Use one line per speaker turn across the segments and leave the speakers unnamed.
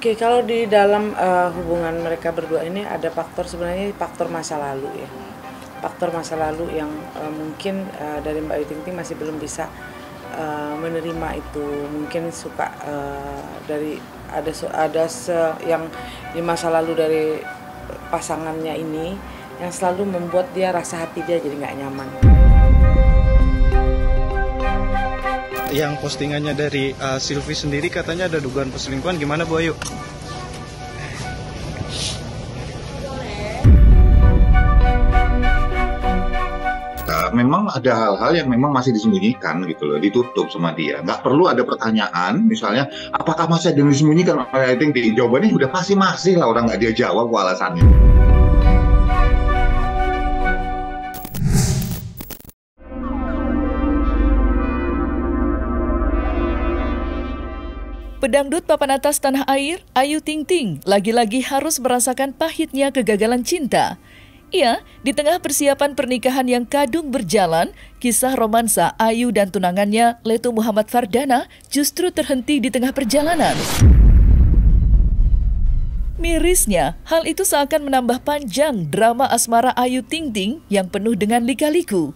Oke, kalau di dalam hubungan mereka berdua ini ada faktor sebenarnya faktor masa lalu ya. Faktor masa lalu yang mungkin dari Mbak Ayu Ting Ting masih belum bisa menerima itu. Mungkin suka dari yang di masa lalu dari pasangannya ini yang selalu membuat dia rasa hati dia jadi nggak nyaman.
Yang postingannya dari Sylvie sendiri katanya ada dugaan perselingkuhan, gimana Bu Ayu?
Memang ada hal-hal yang memang masih disembunyikan gitu loh, ditutup sama dia. Nggak perlu ada pertanyaan, misalnya, apakah masih ada yang disembunyikan? I think jawabannya udah pasti masih lah, orang nggak dia jawab alasannya.
Pedangdut papan atas tanah air, Ayu Ting Ting, lagi-lagi harus merasakan pahitnya kegagalan cinta. Ia, di tengah persiapan pernikahan yang kadung berjalan, kisah romansa Ayu dan tunangannya, Leto Muhammad Fardana, justru terhenti di tengah perjalanan. Mirisnya, hal itu seakan menambah panjang drama asmara Ayu Ting Ting yang penuh dengan lika-liku.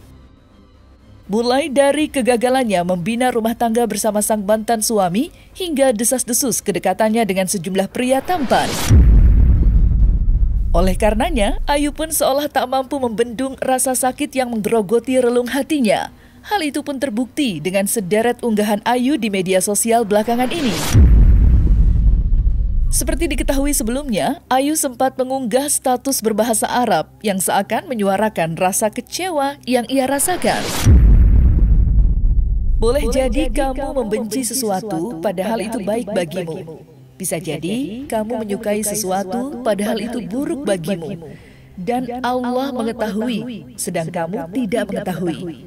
Mulai dari kegagalannya membina rumah tangga bersama sang mantan suami, hingga desas-desus kedekatannya dengan sejumlah pria tampan. Oleh karenanya, Ayu pun seolah tak mampu membendung rasa sakit yang menggerogoti relung hatinya. Hal itu pun terbukti dengan sederet unggahan Ayu di media sosial belakangan ini. Seperti diketahui sebelumnya, Ayu sempat mengunggah status berbahasa Arab yang seakan menyuarakan rasa kecewa yang ia rasakan. Boleh jadi kamu membenci sesuatu padahal itu baik bagimu. Bisa jadi kamu menyukai sesuatu padahal itu buruk bagimu. Dan Allah mengetahui, sedang kamu tidak mengetahui.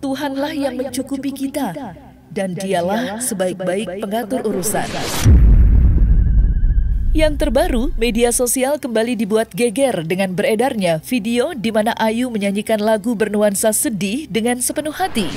Tuhanlah yang mencukupi kita, dan Dialah sebaik-baik pengatur urusan. Yang terbaru, media sosial kembali dibuat geger dengan beredarnya video di mana Ayu menyanyikan lagu bernuansa sedih dengan sepenuh hati.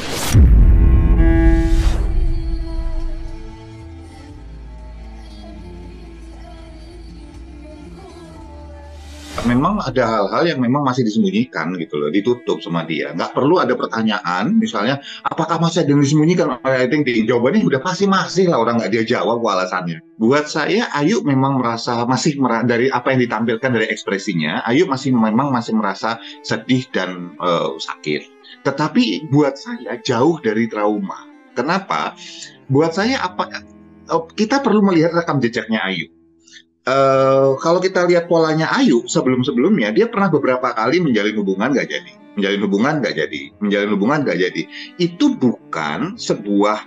Memang ada hal-hal yang memang masih disembunyikan gitu loh, ditutup sama dia. Nggak perlu ada pertanyaan, misalnya, apakah masih ada yang disembunyikan? I think jawabannya udah pasti masih lah, orang nggak dia jawab alasannya. Buat saya, Ayu memang merasa dari apa yang ditampilkan dari ekspresinya, Ayu memang masih merasa sedih dan sakit. Tetapi buat saya jauh dari trauma. Kenapa? Buat saya kita perlu melihat rekam jejaknya Ayu. Kalau kita lihat polanya Ayu sebelum-sebelumnya, dia pernah beberapa kali menjalin hubungan nggak jadi. Itu bukan sebuah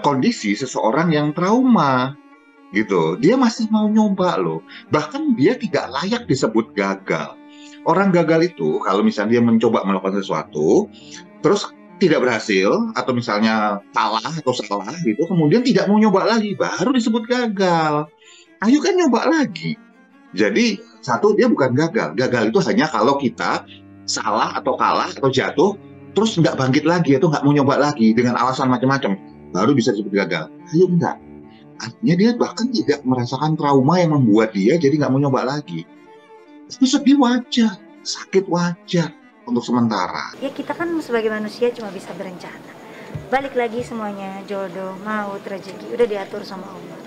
kondisi seseorang yang trauma gitu. Dia masih mau nyoba loh. Bahkan dia tidak layak disebut gagal. Orang gagal itu kalau misalnya dia mencoba melakukan sesuatu terus tidak berhasil, atau misalnya salah atau salah gitu, kemudian tidak mau nyoba lagi, baru disebut gagal. Ayu kan nyoba lagi. Jadi, satu, dia bukan gagal. Gagal itu hanya kalau kita salah atau kalah atau jatuh, terus nggak bangkit lagi atau nggak mau nyoba lagi dengan alasan macam-macam, baru bisa disebut gagal. Ayu enggak. Artinya dia bahkan tidak merasakan trauma yang membuat dia jadi nggak mau nyoba lagi. Itu sedih wajar, sakit wajar untuk sementara.
Ya kita kan sebagai manusia cuma bisa berencana. Balik lagi semuanya, jodoh, maut, rezeki, udah diatur sama Allah.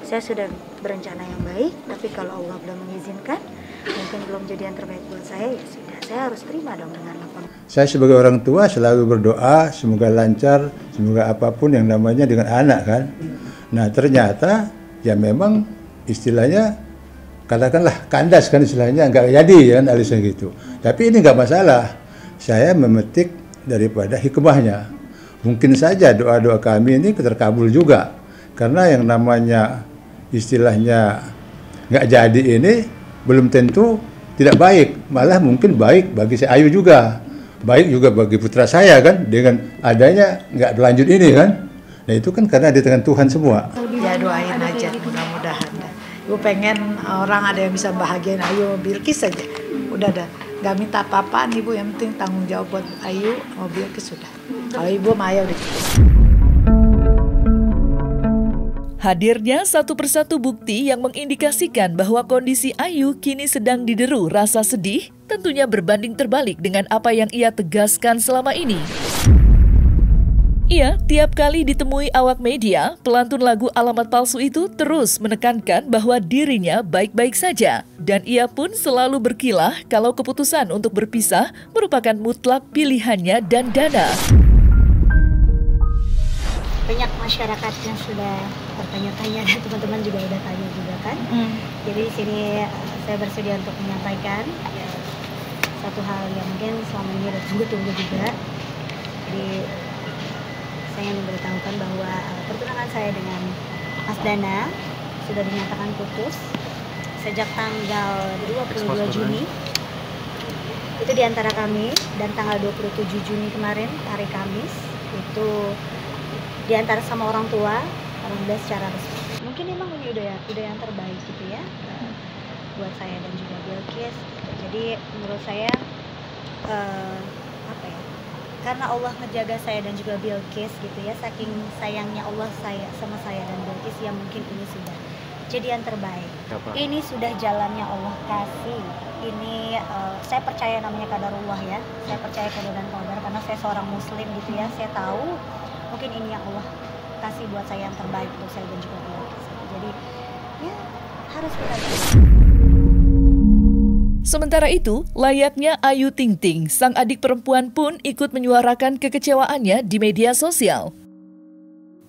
Saya sudah berencana yang baik, tapi kalau Allah belum mengizinkan, mungkin belum jadi yang terbaik buat saya, ya sudah, saya harus terima dong dengan lapang.
Saya sebagai orang tua selalu berdoa, semoga lancar, semoga apapun yang namanya dengan anak kan. Nah ternyata, ya memang istilahnya, katakanlah kandas kan istilahnya, nggak jadi kan alisnya gitu. Tapi ini nggak masalah, saya memetik daripada hikmahnya. Mungkin saja doa-doa kami ini terkabul juga, karena yang namanya istilahnya nggak jadi ini belum tentu tidak baik, malah mungkin baik bagi si Ayu juga, baik juga bagi putra saya kan, dengan adanya nggak berlanjut ini kan. Nah itu kan karena di tangan Tuhan semua.
Ya doain aja mudah-mudahan. Gue pengen orang ada yang bisa bahagiain Ayu Bilkis aja. Udah dah, nggak minta apa-apaan Ibu, yang penting tanggung jawab buat Ayu sama Bilkis sudah. Kalau Ibu sama Ayah udah cukup.
Hadirnya satu persatu bukti yang mengindikasikan bahwa kondisi Ayu kini sedang dideru rasa sedih tentunya berbanding terbalik dengan apa yang ia tegaskan selama ini. Ia tiap kali ditemui awak media, pelantun lagu Alamat Palsu itu terus menekankan bahwa dirinya baik-baik saja. Dan ia pun selalu berkilah kalau keputusan untuk berpisah merupakan mutlak pilihannya dan Dana.
Banyak masyarakat yang sudah bertanya-tanya dan teman-teman juga udah tanya juga kan. Jadi di sini saya bersedia untuk menyampaikan satu hal yang mungkin selama ini udah tunggu-tunggu juga. Jadi saya ingin memberitahukan bahwa pertunangan saya dengan Mas Dana sudah dinyatakan putus sejak tanggal 22 Juni. Itu diantara kami, dan tanggal 27 Juni kemarin hari Kamis itu diantara sama orang tua, alhamdulillah secara resmi. Mungkin emang ini udah yang terbaik gitu ya buat saya dan juga Bilkis. Jadi menurut saya karena Allah ngejaga saya dan juga Bilkis gitu ya, saking sayangnya Allah sama saya dan Bilkis, ya mungkin ini sudah jadi yang terbaik. Ini sudah jalannya Allah kasih. Ini saya percaya namanya qadarullah ya. Saya percaya qada dan qadar karena saya seorang muslim gitu ya. Saya tahu mungkin ini yang Allah kasih buat saya yang terbaik untuk saya dan juga Bilkis. Jadi ya harus kita
Sementara itu, layaknya Ayu Ting Ting, sang adik perempuan pun ikut menyuarakan kekecewaannya di media sosial.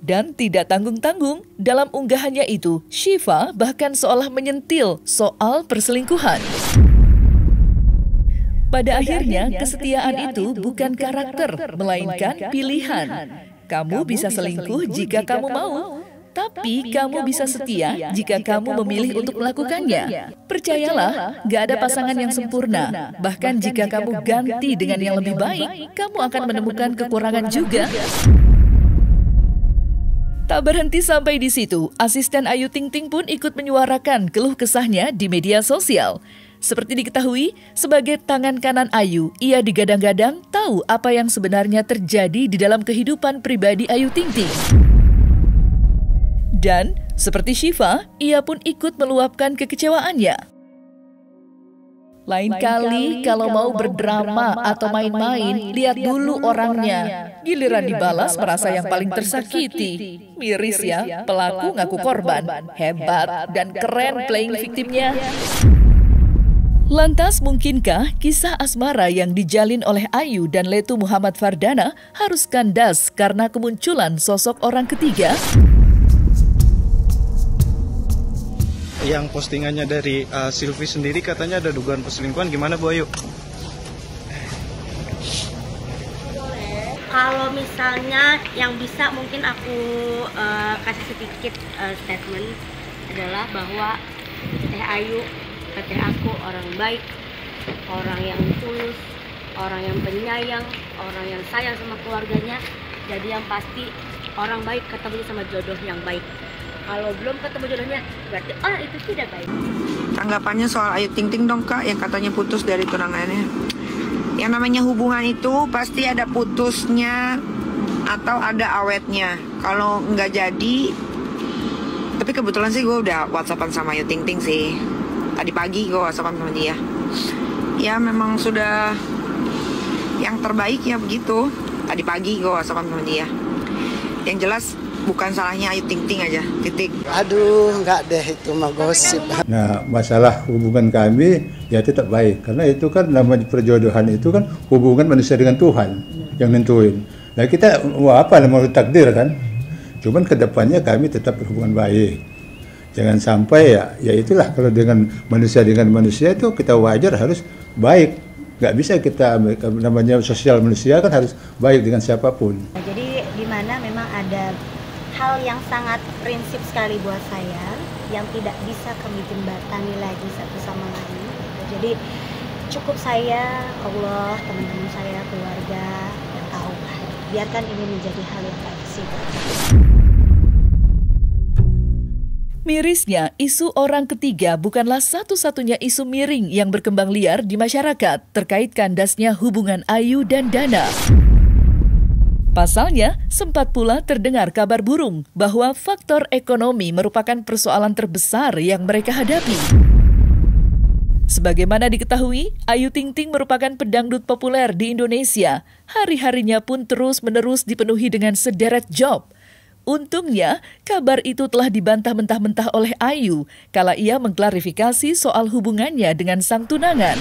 Dan tidak tanggung-tanggung, dalam unggahannya itu, Syifa bahkan seolah menyentil soal perselingkuhan. Pada akhirnya, kesetiaan itu bukan karakter, melainkan pilihan. Kamu bisa selingkuh jika kamu mau, tapi kamu bisa setia jika kamu memilih untuk melakukannya. Percayalah, gak ada pasangan yang sempurna. Bahkan jika kamu ganti dengan yang lebih baik, kamu akan menemukan kekurangan juga. Tak berhenti sampai di situ, asisten Ayu Ting Ting pun ikut menyuarakan keluh kesahnya di media sosial. Seperti diketahui, sebagai tangan kanan Ayu, ia digadang-gadang tahu apa yang sebenarnya terjadi di dalam kehidupan pribadi Ayu Ting Ting. Dan, seperti Syifa, ia pun ikut meluapkan kekecewaannya. Lain kali kalau mau berdrama atau main-main, lihat dulu orangnya. Giliran dibalas merasa yang paling tersakiti. Miris ya, pelaku ngaku korban. Hebat dan keren playing victimnya. Lantas mungkinkah kisah asmara yang dijalin oleh Ayu dan Letu Muhammad Fardana harus kandas karena kemunculan sosok orang ketiga?
Yang postingannya dari Sylvie sendiri katanya ada dugaan perselingkuhan, gimana Bu Ayu?
Kalau misalnya yang bisa mungkin aku kasih sedikit statement adalah bahwa Teh Ayu, Teh aku orang baik, orang yang tulus, orang yang penyayang, orang yang sayang sama keluarganya. Jadi yang pasti orang baik ketemu sama jodoh yang baik. Kalau belum ketemu jodohnya, berarti itu tidak baik.
Tanggapannya soal Ayu Ting Ting dong Kak, yang katanya putus dari tunangannya. Yang namanya hubungan itu pasti ada putusnya atau ada awetnya. Kalau nggak jadi, tapi kebetulan sih gue udah WhatsAppan sama Ayu Ting Ting sih. Tadi pagi gue WhatsAppan sama dia. Ya memang sudah yang terbaik ya begitu. Tadi pagi gue WhatsAppan sama dia. Yang jelas bukan salahnya Ayu Ting Ting aja, titik.
Aduh, enggak deh, itu mah gosip.
Nah, masalah hubungan kami ya tetap baik. Karena itu kan namanya perjodohan itu kan hubungan manusia dengan Tuhan yang nentuin. Nah kita mau apa, mau takdir kan. Cuman kedepannya kami tetap berhubungan baik. Jangan sampai ya itulah kalau dengan manusia itu kita wajar harus baik. Nggak bisa kita namanya sosial manusia kan harus baik dengan siapapun.
Jadi di mana memang ada hal yang sangat prinsip sekali buat saya yang tidak bisa kami jembatani lagi satu sama lain. Jadi cukup saya, Allah, teman-teman saya, keluarga yang tahu. Biarkan ini menjadi hal yang prinsip.
Mirisnya, isu orang ketiga bukanlah satu-satunya isu miring yang berkembang liar di masyarakat terkait kandasnya hubungan Ayu dan Dana. Pasalnya, sempat pula terdengar kabar burung bahwa faktor ekonomi merupakan persoalan terbesar yang mereka hadapi. Sebagaimana diketahui, Ayu Ting Ting merupakan pedangdut populer di Indonesia. Hari-harinya pun terus-menerus dipenuhi dengan sederet job. Untungnya, kabar itu telah dibantah mentah-mentah oleh Ayu kala ia mengklarifikasi soal hubungannya dengan sang tunangan.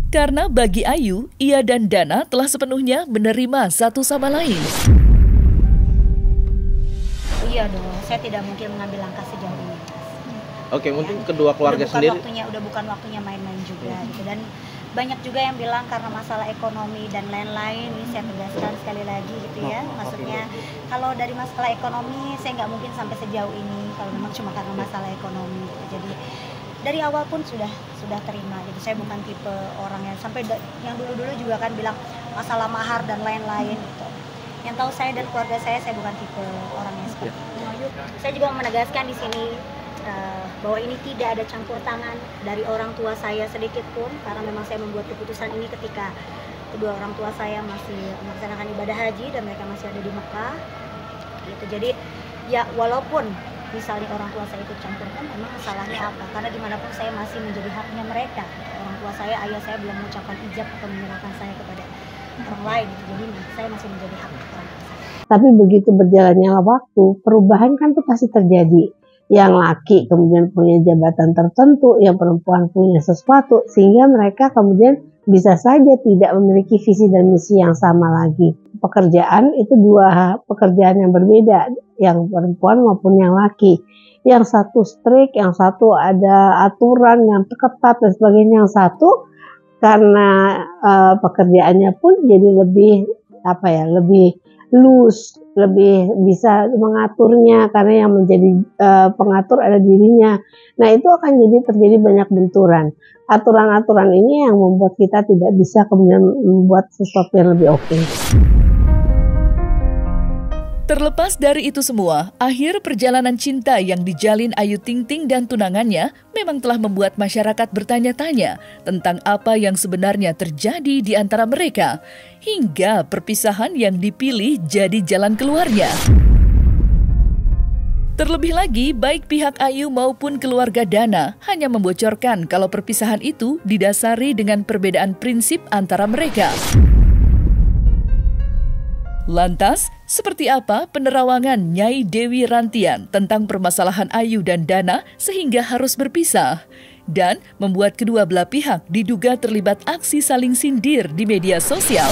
Karena bagi Ayu, ia dan Dana telah sepenuhnya menerima satu sama lain.
Iya dong, saya tidak mungkin mengambil langkah sejauh ini.
Oke, mungkin kedua keluarga sendiri.
Udah bukan waktunya main-main juga gitu. Dan banyak juga yang bilang karena masalah ekonomi dan lain-lain. Ini saya tegaskan sekali lagi gitu ya. Maksudnya kalau dari masalah ekonomi saya nggak mungkin sampai sejauh ini kalau memang cuma karena masalah ekonomi gitu. Jadi dari awal pun sudah terima gitu. Saya bukan tipe orang yang sampai yang dulu-dulu juga kan bilang masalah mahar dan lain-lain gitu. Yang tahu saya dan keluarga saya bukan tipe orang yang seperti itu. Saya juga menegaskan di sini bahwa ini tidak ada campur tangan dari orang tua saya sedikit pun, karena memang saya membuat keputusan ini ketika kedua orang tua saya masih melaksanakan ibadah haji dan mereka masih ada di Mekah gitu. Jadi ya walaupun misalnya orang tua saya ikut campur kan memang masalahnya apa, karena dimanapun saya masih menjadi haknya mereka. Orang tua saya, ayah saya belum mengucapkan ijab atau menyerahkan saya kepada orang lain gitu. Jadi saya masih menjadi hak orang tua saya.
Tapi begitu berjalannya waktu, perubahan kan tuh pasti terjadi. Yang laki kemudian punya jabatan tertentu, yang perempuan punya sesuatu, sehingga mereka kemudian bisa saja tidak memiliki visi dan misi yang sama lagi. Pekerjaan itu dua pekerjaan yang berbeda, yang perempuan maupun yang laki. Yang satu strict, yang satu ada aturan yang ketat dan sebagainya. Yang satu karena pekerjaannya pun jadi lebih lebih loose, lebih bisa mengaturnya karena yang menjadi pengatur ada dirinya. Nah, itu akan terjadi banyak benturan. Aturan-aturan ini yang membuat kita tidak bisa kemudian membuat sesuatu yang lebih oke.
Terlepas dari itu semua, akhir perjalanan cinta yang dijalin Ayu Ting Ting dan tunangannya memang telah membuat masyarakat bertanya-tanya tentang apa yang sebenarnya terjadi di antara mereka, hingga perpisahan yang dipilih jadi jalan keluarnya. Terlebih lagi, baik pihak Ayu maupun keluarga Dana hanya membocorkan kalau perpisahan itu didasari dengan perbedaan prinsip antara mereka. Lantas, seperti apa penerawangan Nyai Dewi Rantian tentang permasalahan Ayu dan Dana sehingga harus berpisah? Dan membuat kedua belah pihak diduga terlibat aksi saling sindir di media sosial.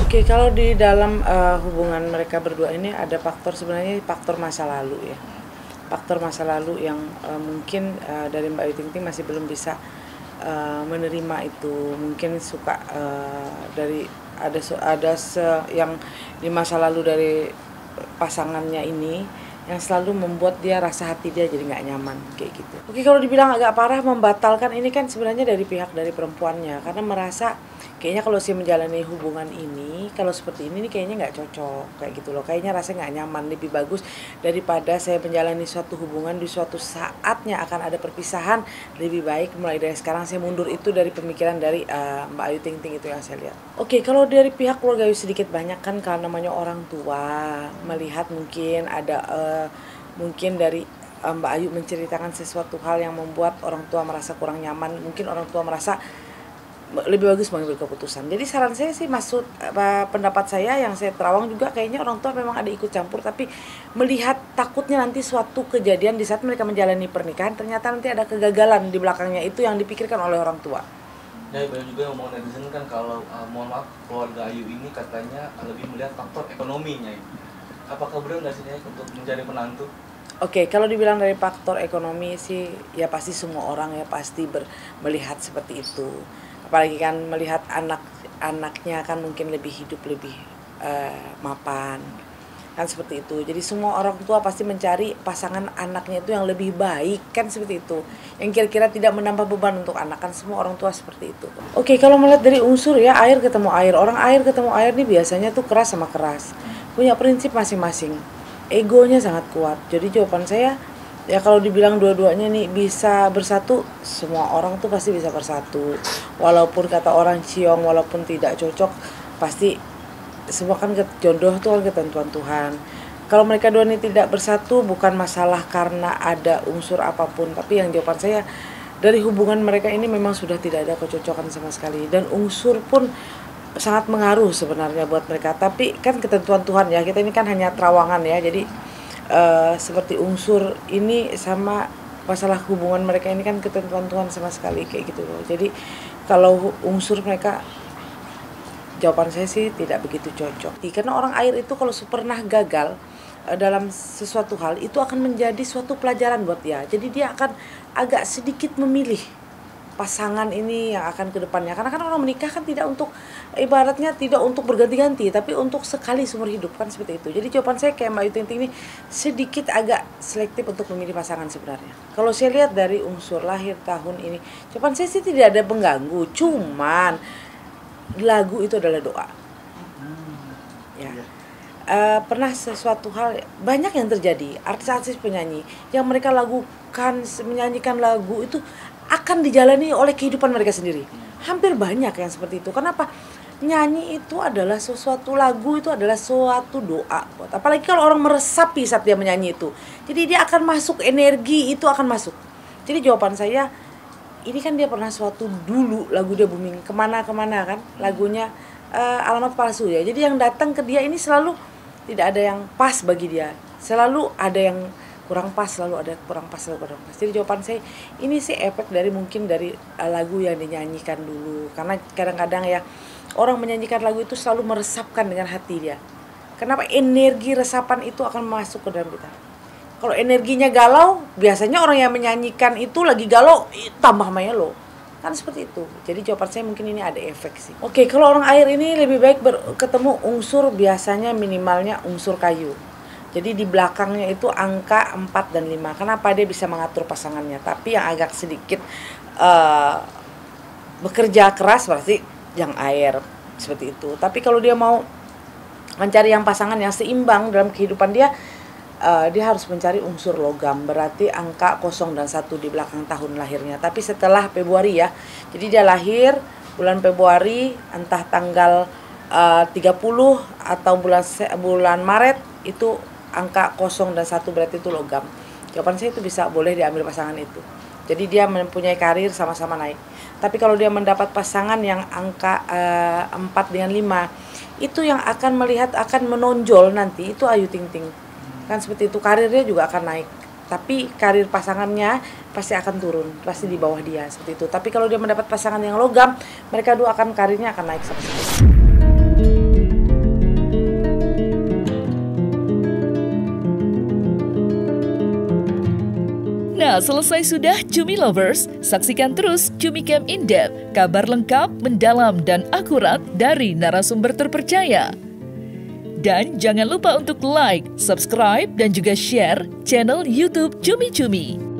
Oke, kalau di dalam hubungan mereka berdua ini ada faktor masa lalu ya. Faktor masa lalu yang mungkin dari Mbak Ayu Ting Ting masih belum bisa menerima itu. Mungkin suka dari yang di masa lalu dari pasangannya ini yang selalu membuat dia rasa hati dia jadi nggak nyaman kayak gitu. Oke, kalau dibilang agak parah membatalkan ini kan sebenarnya dari pihak dari perempuannya, karena merasa kayaknya kalau saya menjalani hubungan ini kalau seperti ini kayaknya nggak cocok kayak gitu loh, kayaknya rasanya nggak nyaman, lebih bagus daripada saya menjalani suatu hubungan di suatu saatnya akan ada perpisahan, lebih baik mulai dari sekarang saya mundur. Itu dari pemikiran dari Mbak Ayu Ting Ting itu yang saya lihat. Oke, kalau dari pihak keluarga Ayu sedikit banyak kan karena namanya orang tua melihat mungkin ada mungkin dari Mbak Ayu menceritakan sesuatu hal yang membuat orang tua merasa kurang nyaman, mungkin orang tua merasa lebih bagus mengambil keputusan. Jadi saran saya sih, pendapat saya yang saya terawang juga kayaknya orang tua memang ada ikut campur, tapi melihat takutnya nanti suatu kejadian di saat mereka menjalani pernikahan ternyata nanti ada kegagalan di belakangnya, itu yang dipikirkan oleh orang tua.
Ya, banyak juga yang mau netizen kan kalau mohon maaf keluarga Ayu ini katanya lebih melihat faktor ekonominya. Apakah benar nggak sih untuk mencari menantu?
Oke, kalau dibilang dari faktor ekonomi sih ya pasti semua orang ya pasti melihat seperti itu. Apalagi kan melihat anaknya kan mungkin lebih hidup, lebih mapan kan seperti itu. Jadi semua orang tua pasti mencari pasangan anaknya itu yang lebih baik kan seperti itu, yang kira-kira tidak menambah beban untuk anak, kan semua orang tua seperti itu. Oke, kalau melihat dari unsur ya air ketemu air, orang air ketemu air nih biasanya tuh keras sama keras, punya prinsip masing-masing, egonya sangat kuat. Jadi jawaban saya ya kalau dibilang dua-duanya nih bisa bersatu, semua orang tuh pasti bisa bersatu. Walaupun kata orang ciong, walaupun tidak cocok, pasti semua kan jodoh tuh kan ketentuan Tuhan. Kalau mereka dua ini tidak bersatu bukan masalah karena ada unsur apapun, tapi yang jawaban saya dari hubungan mereka ini memang sudah tidak ada kecocokan sama sekali, dan unsur pun sangat mengaruh sebenarnya buat mereka. Tapi kan ketentuan Tuhan ya, kita ini kan hanya terawangan ya, jadi seperti unsur ini sama masalah hubungan mereka ini kan ketentuan Tuhan sama sekali kayak gitu loh. Jadi kalau unsur mereka, jawaban saya sih tidak begitu cocok. Karena orang air itu kalau pernah gagal dalam sesuatu hal itu akan menjadi suatu pelajaran buat dia. Jadi dia akan agak sedikit memilih pasangan ini yang akan ke depannya. Karena kan orang menikah kan tidak untuk, ibaratnya tidak untuk berganti-ganti, tapi untuk sekali seumur hidup kan seperti itu. Jadi jawaban saya kayak Mbak Ayu Ting Ting ini sedikit agak selektif untuk memilih pasangan sebenarnya. Kalau saya lihat dari unsur lahir tahun ini, jawaban saya sih tidak ada pengganggu. Cuman lagu itu adalah doa. Ya. Pernah sesuatu hal banyak yang terjadi, artis-artis penyanyi yang mereka lakukan, menyanyikan lagu itu akan dijalani oleh kehidupan mereka sendiri. Hampir banyak yang seperti itu. Kenapa? Nyanyi itu adalah sesuatu, lagu itu adalah suatu doa. Apalagi kalau orang meresapi saat dia menyanyi itu. Jadi dia akan masuk, energi itu akan masuk. Jadi jawaban saya, ini kan dia pernah suatu dulu lagu dia booming kemana-kemana kan, lagunya Alamat Palsu ya. Jadi yang datang ke dia ini selalu tidak ada yang pas bagi dia. Selalu ada yang kurang pas, selalu ada kurang pas, selalu kurang pas. Jadi jawaban saya ini sih efek dari mungkin dari lagu yang dinyanyikan dulu. Karena kadang-kadang ya orang menyanyikan lagu itu selalu meresapkan dengan hati dia. Kenapa? Energi resapan itu akan masuk ke dalam kita. Kalau energinya galau, biasanya orang yang menyanyikan itu lagi galau, tambah melo. Kan seperti itu. Jadi jawaban saya mungkin ini ada efek sih. Oke, kalau orang air ini lebih baik ketemu unsur, biasanya minimalnya unsur kayu. Jadi di belakangnya itu angka 4 dan 5. Kenapa? Dia bisa mengatur pasangannya. Tapi yang agak sedikit bekerja keras berarti yang air. Seperti itu. Tapi kalau dia mau mencari yang pasangan yang seimbang dalam kehidupan dia, dia harus mencari unsur logam. Berarti angka 0 dan 1 di belakang tahun lahirnya. Tapi setelah Februari ya. Jadi dia lahir bulan Februari, entah tanggal 30 atau bulan Maret, itu angka 0 dan 1 berarti itu logam. Jawaban saya itu bisa boleh diambil pasangan itu. Jadi dia mempunyai karir sama-sama naik. Tapi kalau dia mendapat pasangan yang angka 4 dengan 5, itu yang akan melihat, akan menonjol nanti itu Ayu Ting Ting. Kan seperti itu, karirnya juga akan naik. Tapi karir pasangannya pasti akan turun, pasti di bawah dia seperti itu. Tapi kalau dia mendapat pasangan yang logam, mereka dua akan karirnya akan naik sama-sama.
Nah, selesai sudah Cumi Lovers. Saksikan terus Cumi Camp In-Depth, kabar lengkap, mendalam, dan akurat dari narasumber terpercaya. Dan jangan lupa untuk like, subscribe, dan juga share channel YouTube Cumi Cumi.